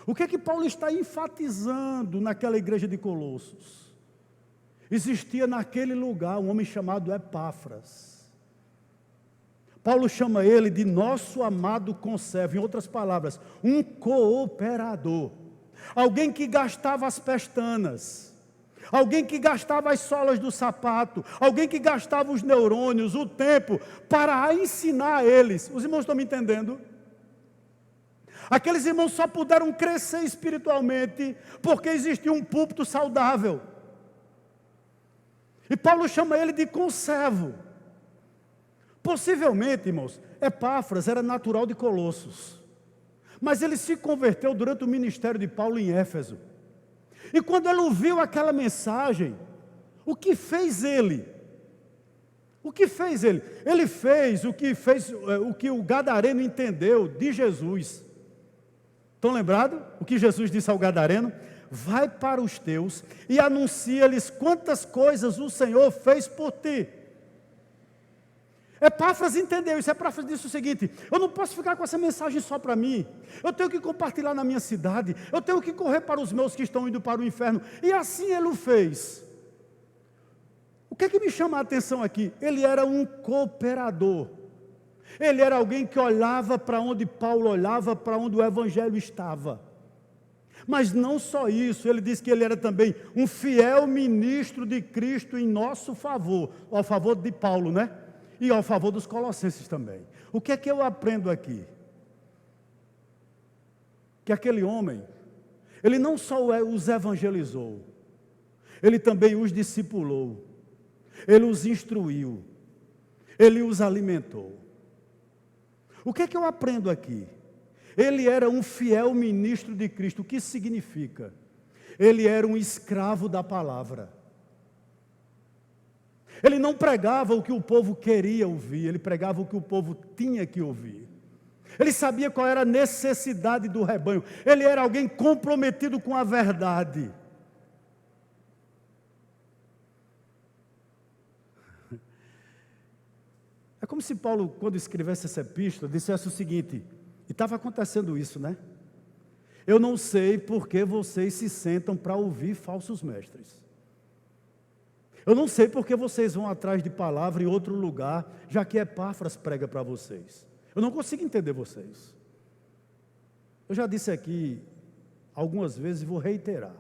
O que é que Paulo está enfatizando naquela igreja de Colossos? Existia naquele lugar um homem chamado Epáfras. Paulo chama ele de nosso amado conservo, em outras palavras, um cooperador. Alguém que gastava as pestanas, alguém que gastava as solas do sapato, alguém que gastava os neurônios, o tempo, para ensinar a eles. Os irmãos estão me entendendo? Aqueles irmãos só puderam crescer espiritualmente porque existia um púlpito saudável. E Paulo chama ele de conservo. Possivelmente, irmãos, Epáfras era natural de Colossos, mas ele se converteu durante o ministério de Paulo em Éfeso. E quando ele ouviu aquela mensagem, o que fez ele? O que fez ele? Ele fez o que o gadareno entendeu de Jesus. Estão lembrados? O que Jesus disse ao gadareno? Vai para os teus e anuncia-lhes quantas coisas o Senhor fez por ti. Epáfras entendeu isso. Epáfras disse o seguinte: eu não posso ficar com essa mensagem só para mim, eu tenho que compartilhar na minha cidade, eu tenho que correr para os meus que estão indo para o inferno. E assim ele o fez. O que é que me chama a atenção aqui? Ele era um cooperador. Ele era alguém que olhava para onde Paulo olhava, para onde o evangelho estava. Mas não só isso, ele disse que ele era também um fiel ministro de Cristo em nosso favor, ao favor de Paulo, né? E ao favor dos colossenses também. O que é que eu aprendo aqui? Que aquele homem, ele não só os evangelizou, ele também os discipulou, ele os instruiu, ele os alimentou. O que é que eu aprendo aqui? Ele era um fiel ministro de Cristo. O que isso significa? Ele era um escravo da palavra. Ele não pregava o que o povo queria ouvir, ele pregava o que o povo tinha que ouvir. Ele sabia qual era a necessidade do rebanho. Ele era alguém comprometido com a verdade. É como se Paulo, quando escrevesse essa epístola, dissesse o seguinte, e estava acontecendo isso, né? Eu não sei por que vocês se sentam para ouvir falsos mestres. Eu não sei por que vocês vão atrás de palavra em outro lugar, já que Epáfras prega para vocês. Eu não consigo entender vocês. Eu já disse aqui algumas vezes e vou reiterar.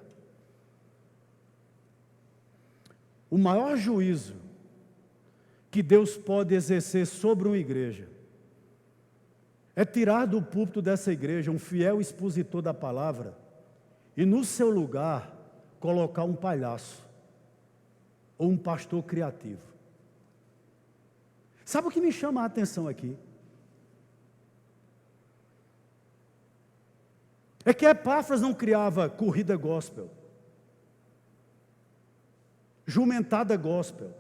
O maior juízo que Deus pode exercer sobre uma igreja é tirar do púlpito dessa igreja um fiel expositor da palavra e no seu lugar colocar um palhaço ou um pastor criativo. Sabe o que me chama a atenção aqui? É que Epáfras não criava corrida gospel, jumentada gospel,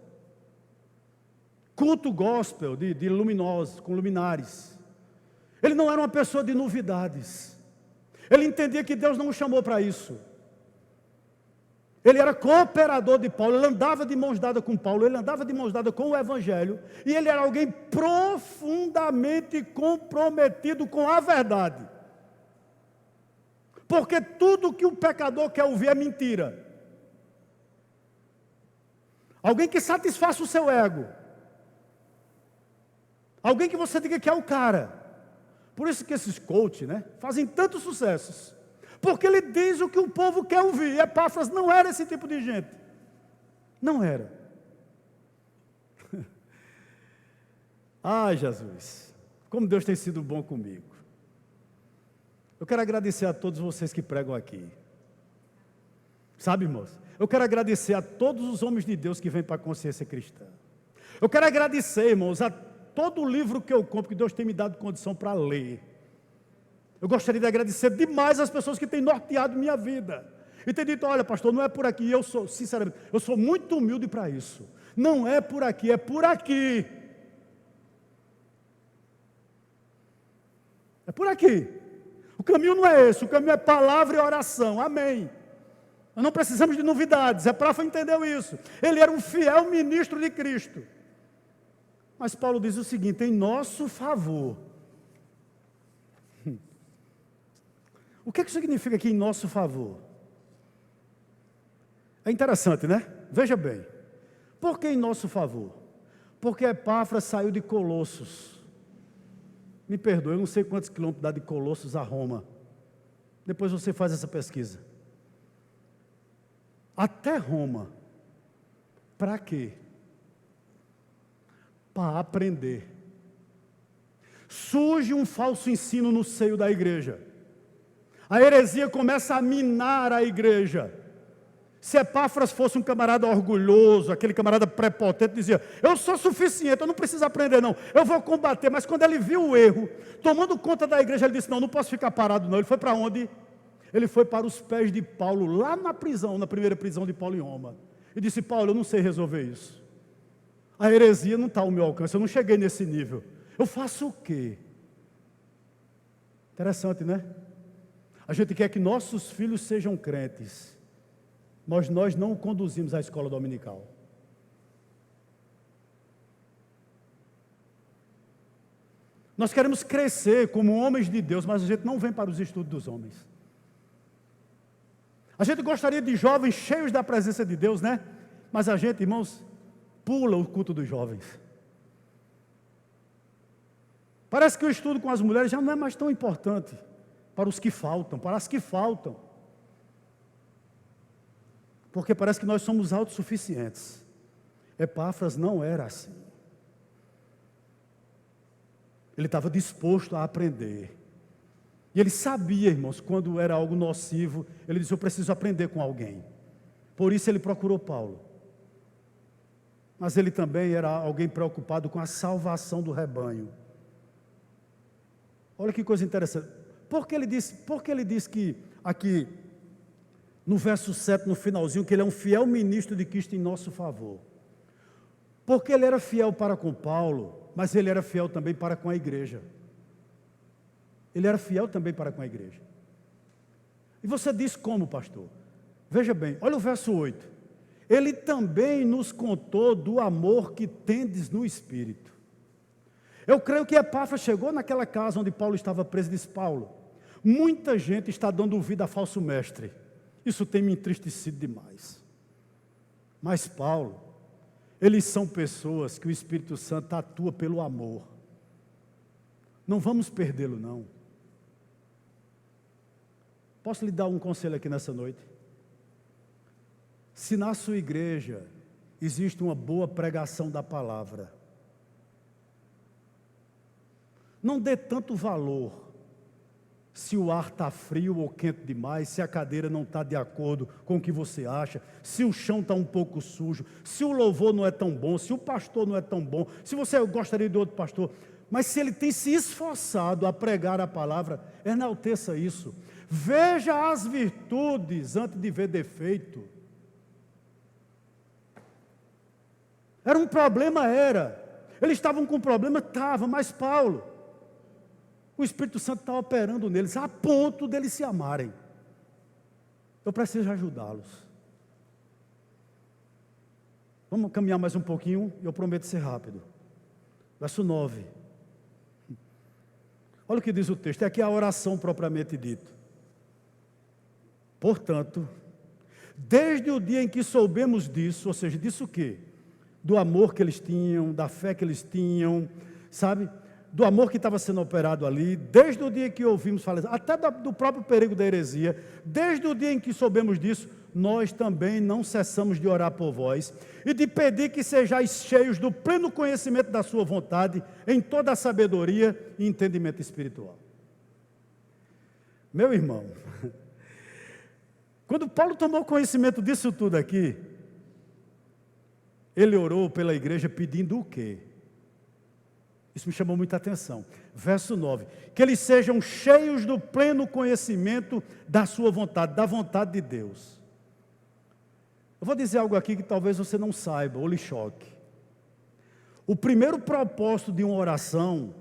culto gospel de luminosos, com luminares. Ele não era uma pessoa de novidades. Ele entendia que Deus não o chamou para isso. Ele era cooperador de Paulo, ele andava de mãos dadas com Paulo, ele andava de mãos dadas com o Evangelho, e ele era alguém profundamente comprometido com a verdade. Porque tudo que o pecador quer ouvir é mentira. Alguém que satisfaça o seu ego. Alguém que você diga que é o cara. Por isso que esses coaches, né, fazem tantos sucessos. Porque ele diz o que o povo quer ouvir. E Epáfras não era esse tipo de gente. Não era. Ai, Jesus, como Deus tem sido bom comigo. Eu quero agradecer a todos vocês que pregam aqui. Sabe, irmãos? Eu quero agradecer a todos os homens de Deus que vêm para a consciência cristã. Eu quero agradecer, irmãos, a todo o livro que eu compro, que Deus tem me dado condição para ler. Eu gostaria de agradecer demais as pessoas que têm norteado minha vida. E têm dito, olha, pastor, não é por aqui. Eu sou, sinceramente, eu sou muito humilde para isso. Não é por aqui, é por aqui. É por aqui. O caminho não é esse, o caminho é palavra e oração. Amém. Nós não precisamos de novidades. Epáfras entendeu isso. Ele era um fiel ministro de Cristo. Mas Paulo diz o seguinte, em nosso favor. O que significa aqui em nosso favor? É interessante, né? Veja bem. Por que em nosso favor? Porque Epáfras saiu de Colossos. Me perdoe, eu não sei quantos quilômetros dá de Colossos a Roma. Depois você faz essa pesquisa. Até Roma. Para quê? Para aprender. Surge um falso ensino no seio da igreja. A heresia começa a minar a igreja. Se Epáfras fosse um camarada orgulhoso, aquele camarada prepotente, dizia, eu sou suficiente, eu não preciso aprender não, eu vou combater. Mas quando ele viu o erro, tomando conta da igreja, ele disse, não posso ficar parado não. Ele foi para onde? Ele foi para os pés de Paulo, lá na prisão, na primeira prisão de Paulo em Roma. E disse, Paulo, eu não sei resolver isso. A heresia não está ao meu alcance, eu não cheguei nesse nível. Eu faço o quê? Interessante, né? A gente quer que nossos filhos sejam crentes, mas nós não o conduzimos à escola dominical. Nós queremos crescer como homens de Deus, mas a gente não vem para os estudos dos homens. A gente gostaria de jovens cheios da presença de Deus, né? Mas a gente, irmãos, pula o culto dos jovens. Parece que o estudo com as mulheres já não é mais tão importante para os que faltam, para as que faltam. Porque parece que nós somos autossuficientes. Epáfras não era assim. Ele estava disposto a aprender. E ele sabia, irmãos, quando era algo nocivo, ele disse, eu preciso aprender com alguém. Por isso ele procurou Paulo. Mas ele também era alguém preocupado com a salvação do rebanho. Olha que coisa interessante. Por que ele diz que aqui, no verso 7, no finalzinho, que ele é um fiel ministro de Cristo em nosso favor? Porque ele era fiel para com Paulo, mas ele era fiel também para com a igreja. Ele era fiel também para com a igreja. E você diz como, pastor? Veja bem, olha o verso 8. Ele também nos contou do amor que tendes no Espírito. Eu creio que Epáfras chegou naquela casa onde Paulo estava preso e disse, Paulo, muita gente está dando ouvido a falso mestre. Isso tem me entristecido demais. Mas Paulo, eles são pessoas que o Espírito Santo atua pelo amor. Não vamos perdê-lo, não. Posso lhe dar um conselho aqui nessa noite? Se na sua igreja existe uma boa pregação da palavra, não dê tanto valor se o ar está frio ou quente demais, se a cadeira não está de acordo com o que você acha, se o chão está um pouco sujo, se o louvor não é tão bom, se o pastor não é tão bom, se você gostaria de outro pastor, mas se ele tem se esforçado a pregar a palavra, enalteça isso. Veja as virtudes antes de ver defeito. Era um problema, eles estavam com problema, mas Paulo, o Espírito Santo está operando neles, a ponto deles se amarem. Eu preciso ajudá-los. Vamos caminhar mais um pouquinho, eu prometo ser rápido. Verso 9. Olha o que diz o texto, é aqui a oração propriamente dita. Portanto, desde o dia em que soubemos disso, ou seja, disso o quê? Do amor que eles tinham, da fé que eles tinham, sabe? Do amor que estava sendo operado ali, desde o dia que ouvimos falar, até do próprio perigo da heresia, desde o dia em que soubemos disso, nós também não cessamos de orar por vós e de pedir que sejais cheios do pleno conhecimento da sua vontade, em toda a sabedoria e entendimento espiritual. Meu irmão, quando Paulo tomou conhecimento disso tudo aqui, ele orou pela igreja pedindo o quê? Isso me chamou muita atenção. Verso 9, que eles sejam cheios do pleno conhecimento da sua vontade, da vontade de Deus. Eu vou dizer algo aqui que talvez você não saiba ou lhe choque. O primeiro propósito de uma oração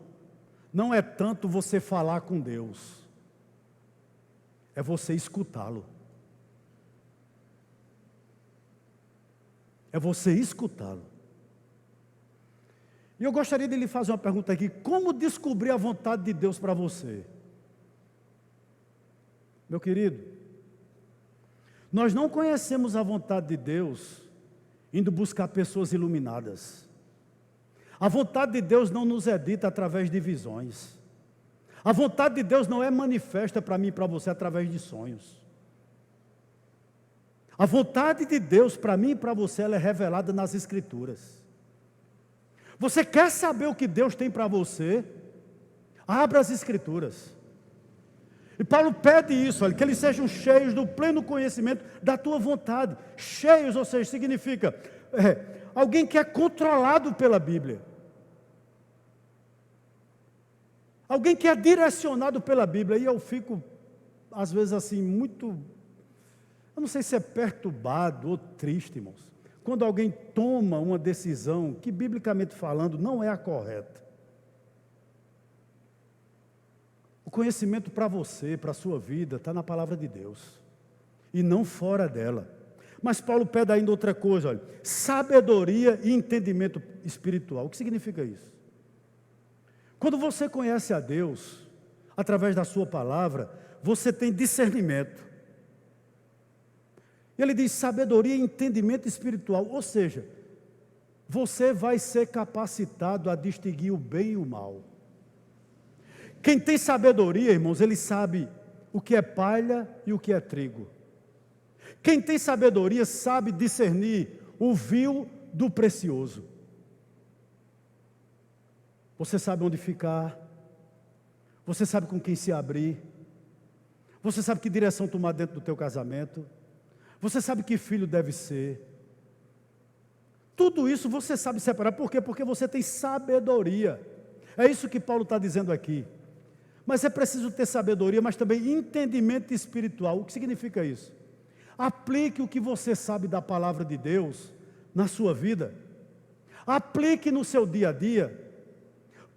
não é tanto você falar com Deus, é você escutá-lo. É você escutá-lo. E eu gostaria de lhe fazer uma pergunta aqui: como descobrir a vontade de Deus para você? Meu querido, nós não conhecemos a vontade de Deus indo buscar pessoas iluminadas. A vontade de Deus não nos é dita através de visões. A vontade de Deus não é manifesta para mim e para você através de sonhos. A vontade de Deus para mim e para você, ela é revelada nas Escrituras. Você quer saber o que Deus tem para você? Abra as Escrituras. E Paulo pede isso, olha, que eles sejam cheios do pleno conhecimento da tua vontade. Cheios, ou seja, significa alguém que é controlado pela Bíblia. Alguém que é direcionado pela Bíblia. E eu fico, às vezes assim, muito... Eu não sei se é perturbado ou triste, irmãos, quando alguém toma uma decisão que, biblicamente falando, não é a correta. O conhecimento para você, para a sua vida, está na palavra de Deus, e não fora dela. Mas Paulo pede ainda outra coisa, olha, sabedoria e entendimento espiritual. O que significa isso? Quando você conhece a Deus, através da sua palavra, você tem discernimento. Ele diz sabedoria e entendimento espiritual, ou seja, você vai ser capacitado a distinguir o bem e o mal. Quem tem sabedoria, irmãos, ele sabe o que é palha e o que é trigo. Quem tem sabedoria sabe discernir o vil do precioso. Você sabe onde ficar, você sabe com quem se abrir, você sabe que direção tomar dentro do teu casamento, você sabe que filho deve ser. Tudo isso você sabe separar. Por quê? Porque você tem sabedoria. É isso que Paulo está dizendo aqui. Mas é preciso ter sabedoria, mas também entendimento espiritual. O que significa isso? Aplique o que você sabe da palavra de Deus na sua vida. Aplique no seu dia a dia.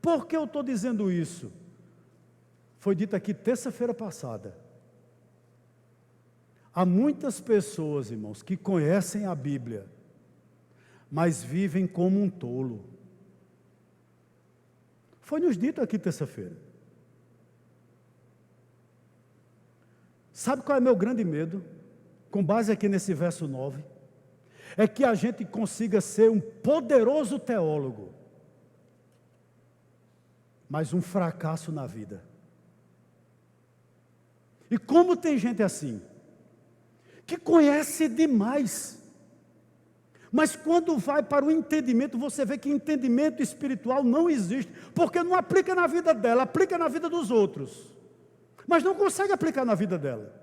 Por que eu estou dizendo isso? Foi dito aqui terça-feira passada. Há muitas pessoas, irmãos, que conhecem a Bíblia, mas vivem como um tolo. Foi nos dito aqui terça-feira. Sabe qual é meu grande medo? Com base aqui nesse verso 9, é que a gente consiga ser um poderoso teólogo, mas um fracasso na vida. E como tem gente assim, que conhece demais, mas quando vai para o entendimento, você vê que entendimento espiritual não existe, porque não aplica na vida dela, aplica na vida dos outros, mas não consegue aplicar na vida dela.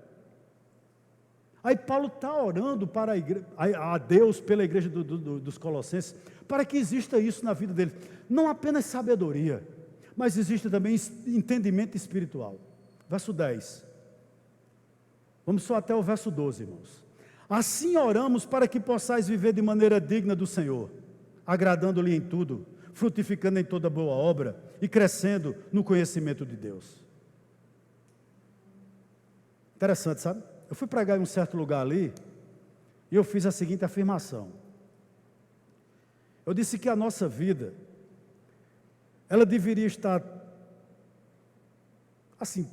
Aí Paulo está orando para a Deus pela igreja dos Colossenses, para que exista isso na vida deles, não apenas sabedoria, mas existe também entendimento espiritual. Verso 10, vamos só até o verso 12, irmãos. Assim oramos para que possais viver de maneira digna do Senhor, agradando-lhe em tudo, frutificando em toda boa obra e crescendo no conhecimento de Deus. Interessante, sabe? Eu fui pregar em um certo lugar ali, e eu fiz a seguinte afirmação. Eu disse que a nossa vida, ela deveria estar, assim,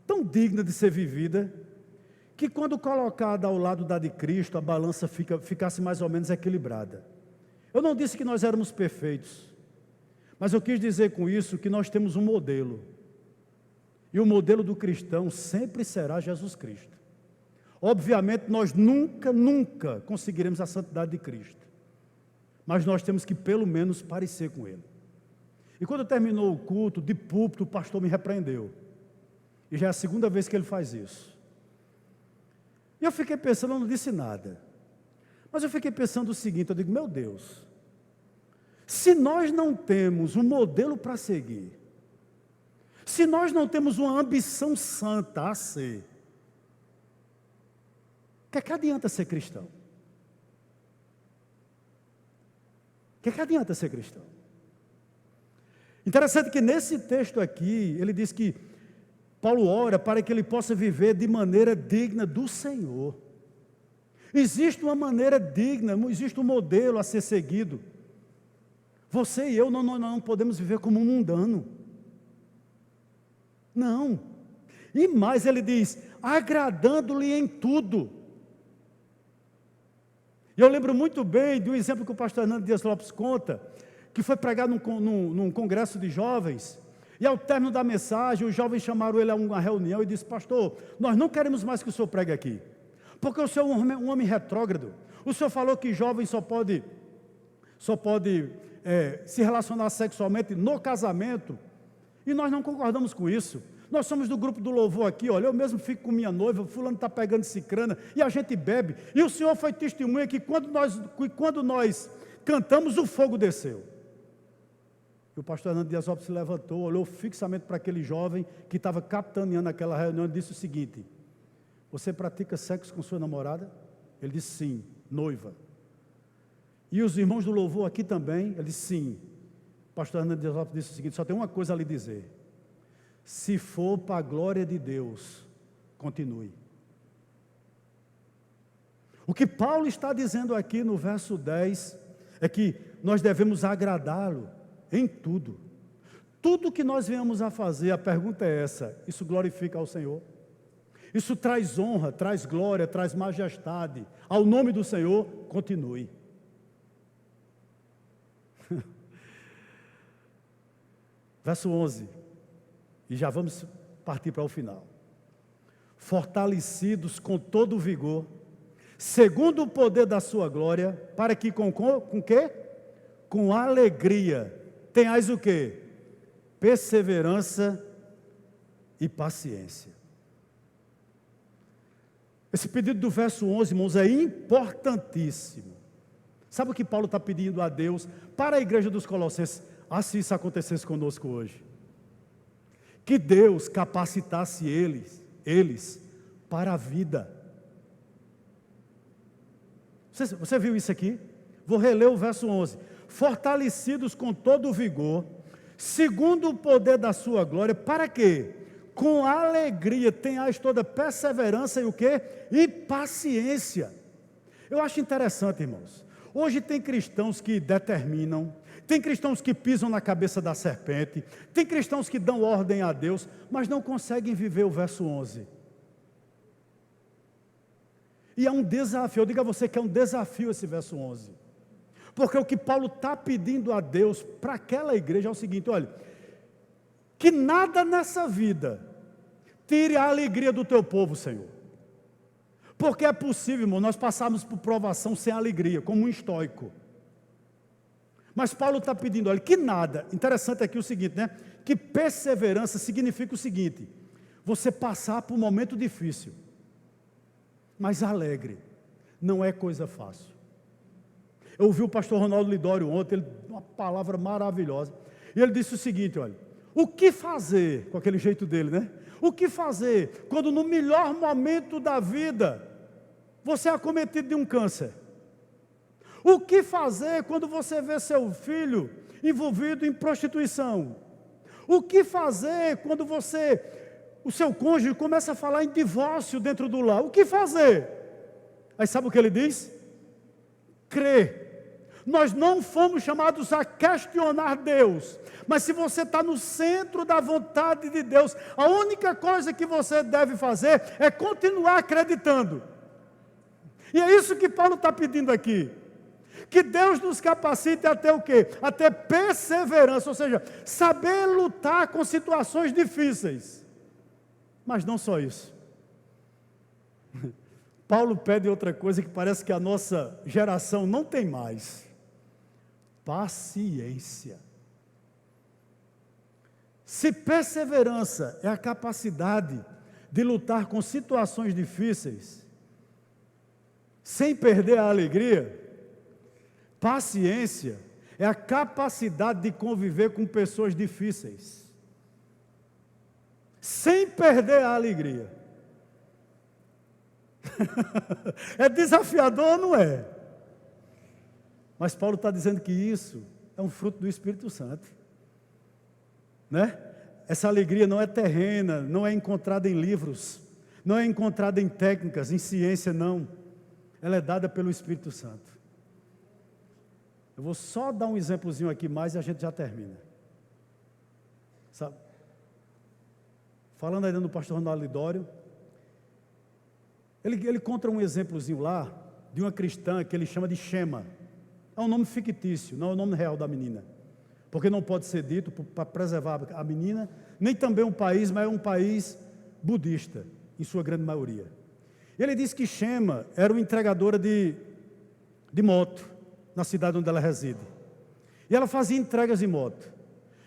tão digna de ser vivida, que quando colocada ao lado da de Cristo, a balança ficasse mais ou menos equilibrada. Eu não disse que nós éramos perfeitos, mas eu quis dizer com isso que nós temos um modelo, e o modelo do cristão sempre será Jesus Cristo. Obviamente, nós nunca conseguiremos a santidade de Cristo. Mas nós temos que, pelo menos, parecer com Ele. E quando terminou o culto, de púlpito, o pastor me repreendeu. E já é a segunda vez que ele faz isso. E eu fiquei pensando, eu não disse nada. Mas eu fiquei pensando o seguinte, eu digo, meu Deus, se nós não temos um modelo para seguir, se nós não temos uma ambição santa a ser, o que adianta ser cristão? O que adianta ser cristão? Interessante que nesse texto aqui, ele diz que Paulo ora para que ele possa viver de maneira digna do Senhor. Existe uma maneira digna, existe um modelo a ser seguido. Você e eu não podemos viver como um mundano. Não. E mais ele diz, agradando-lhe em tudo. E eu lembro muito bem de um exemplo que o pastor Hernando Dias Lopes conta, que foi pregar num congresso de jovens, e ao término da mensagem, os jovens chamaram ele a uma reunião e disse, pastor, nós não queremos mais que o senhor pregue aqui, porque o senhor é um homem retrógrado, o senhor falou que jovem só pode se relacionar sexualmente no casamento, e nós não concordamos com isso. Nós somos do grupo do louvor aqui, olha, eu mesmo fico com minha noiva, fulano está pegando cicrana, e a gente bebe, e o Senhor foi testemunha que quando nós cantamos, o fogo desceu. E o pastor Hernando Dias Lopes se levantou, olhou fixamente para aquele jovem que estava capitaneando aquela reunião e disse o seguinte, você pratica sexo com sua namorada? Ele disse sim, noiva. E os irmãos do louvor aqui também? Ele disse sim. O pastor Hernando Dias Lopes disse o seguinte, só tem uma coisa a lhe dizer, se for para a glória de Deus, continue. O que Paulo está dizendo aqui no verso 10 é que nós devemos agradá-lo em tudo. Tudo que nós venhamos a fazer, a pergunta é essa, isso glorifica ao Senhor? Isso traz honra, traz glória, traz majestade ao nome do Senhor? Continue. Verso 11. E já vamos partir para o final. Fortalecidos com todo o vigor, segundo o poder da sua glória, para que com quê? Com alegria, tenhais o quê? Perseverança e paciência. Esse pedido do verso 11, irmãos, é importantíssimo. Sabe o que Paulo está pedindo a Deus para a igreja dos Colossenses? Se isso acontecesse conosco hoje. Que Deus capacitasse eles para a vida. Você viu isso aqui? Vou reler o verso 11. Fortalecidos com todo o vigor, segundo o poder da sua glória, para quê? Com alegria tenhais toda perseverança e o quê? E paciência. Eu acho interessante, irmãos. Hoje tem cristãos que determinam, tem cristãos que pisam na cabeça da serpente, tem cristãos que dão ordem a Deus, mas não conseguem viver o verso 11. E é um desafio, eu digo a você que é um desafio esse verso 11. Porque o que Paulo está pedindo a Deus para aquela igreja é o seguinte, olha, que nada nessa vida tire a alegria do teu povo, Senhor. Porque é possível, irmão, nós passarmos por provação sem alegria, como um estoico. Mas Paulo está pedindo, olha, que nada, interessante aqui o seguinte, né? Que perseverança significa o seguinte, você passar por um momento difícil, mas alegre, não é coisa fácil. Eu ouvi o pastor Ronaldo Lidório ontem, uma palavra maravilhosa, e ele disse o seguinte, olha, o que fazer, com aquele jeito dele, né? O que fazer quando no melhor momento da vida, você é acometido de um câncer? O que fazer quando você vê seu filho envolvido em prostituição? O que fazer quando o seu cônjuge começa a falar em divórcio dentro do lar? O que fazer? Aí sabe o que ele diz? Crer. Nós não fomos chamados a questionar Deus, mas se você está no centro da vontade de Deus, a única coisa que você deve fazer é continuar acreditando. E é isso que Paulo está pedindo aqui. Que Deus nos capacite até o quê? Até perseverança, ou seja, saber lutar com situações difíceis. Mas não só isso. Paulo pede outra coisa que parece que a nossa geração não tem mais: paciência. Se perseverança é a capacidade de lutar com situações difíceis, sem perder a alegria, paciência é a capacidade de conviver com pessoas difíceis, sem perder a alegria. É desafiador, não é? Mas Paulo está dizendo que isso é um fruto do Espírito Santo, né? Essa alegria não é terrena, não é encontrada em livros, não é encontrada em técnicas, em ciência, não. Ela é dada pelo Espírito Santo. Eu vou só dar um exemplozinho aqui mais e a gente já termina. Sabe? Falando ainda do pastor Ronaldo Lidório, ele conta um exemplozinho lá de uma cristã que ele chama de Shema. É um nome fictício, não é o nome real da menina, porque não pode ser dito para preservar a menina, nem também um país, mas é um país budista, em sua grande maioria. Ele disse que Shema era uma entregadora de moto, na cidade onde ela reside. E ela fazia entregas de moto.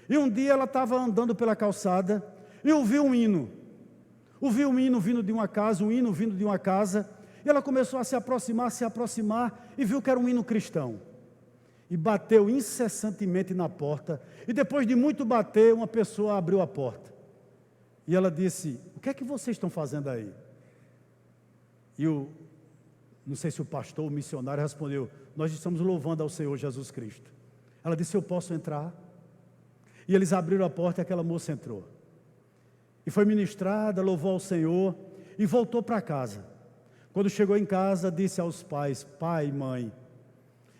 E um dia ela estava andando pela calçada e ouviu um hino. Ouviu um hino vindo de uma casa, um hino vindo de uma casa. E ela começou a se aproximar e viu que era um hino cristão. E bateu incessantemente na porta. E depois de muito bater, uma pessoa abriu a porta. E ela disse: o que é que vocês estão fazendo aí? E não sei se o pastor, o missionário respondeu: nós estamos louvando ao Senhor Jesus Cristo. Ela disse: eu posso entrar? E eles abriram a porta e aquela moça entrou. E foi ministrada, louvou ao Senhor e voltou para casa. Quando chegou em casa, disse aos pais: pai e mãe,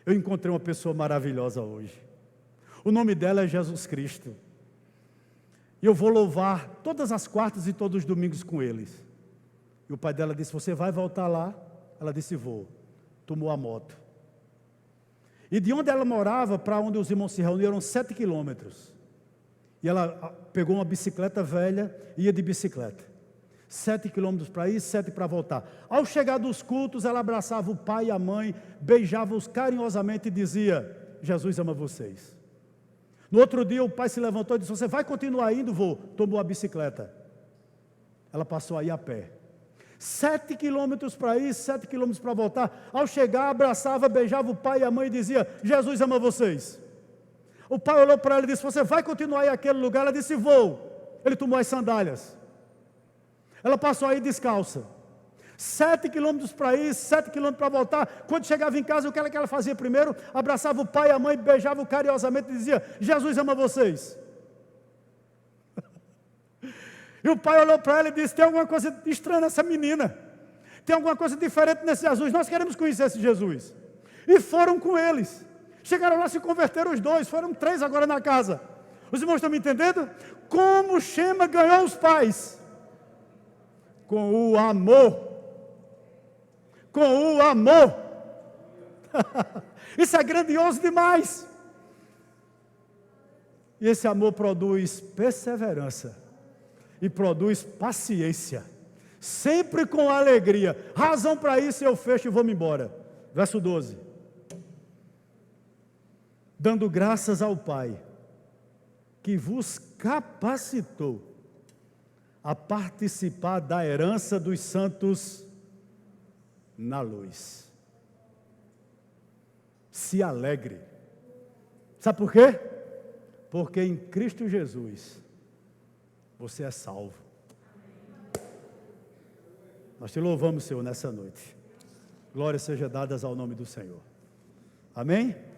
eu encontrei uma pessoa maravilhosa hoje. O nome dela é Jesus Cristo. E eu vou louvar todas as quartas e todos os domingos com eles. E o pai dela disse: você vai voltar lá? Ela disse: vou. Tomou a moto. E de onde ela morava para onde os irmãos se reuniram, 7 quilômetros. E ela pegou uma bicicleta velha e ia de bicicleta. 7 quilômetros para ir, 7 para voltar. Ao chegar dos cultos, ela abraçava o pai e a mãe, beijava-os carinhosamente e dizia: Jesus ama vocês. No outro dia o pai se levantou e disse: você vai continuar indo? Vou. Tomou a bicicleta. Ela passou a ir a pé. 7 quilômetros para ir, 7 quilômetros para voltar. Ao chegar, abraçava, beijava o pai e a mãe e dizia: Jesus ama vocês. O pai olhou para ela e disse: você vai continuar aí àquele lugar? Ela disse: vou. Ele tomou as sandálias. Ela passou aí descalça. 7 quilômetros para ir, 7 quilômetros para voltar. Quando chegava em casa, o que ela fazia primeiro? Abraçava o pai e a mãe, beijava carinhosamente e dizia: Jesus ama vocês. E o pai olhou para ela e disse: tem alguma coisa estranha nessa menina. Tem alguma coisa diferente nesse Jesus. Nós queremos conhecer esse Jesus. E foram com eles. Chegaram lá, se converteram os dois. Foram 3 agora na casa. Os irmãos estão me entendendo? Como Shema ganhou os pais? Com o amor. Com o amor. Isso é grandioso demais. E esse amor produz perseverança. E produz paciência. Sempre com alegria. Razão para isso eu fecho e vou-me embora. Verso 12. Dando graças ao Pai, que vos capacitou a participar da herança dos santos na luz. Se alegre. Sabe por quê? Porque em Cristo Jesus você é salvo. Nós te louvamos, Senhor, nessa noite. Glórias sejam dadas ao nome do Senhor. Amém?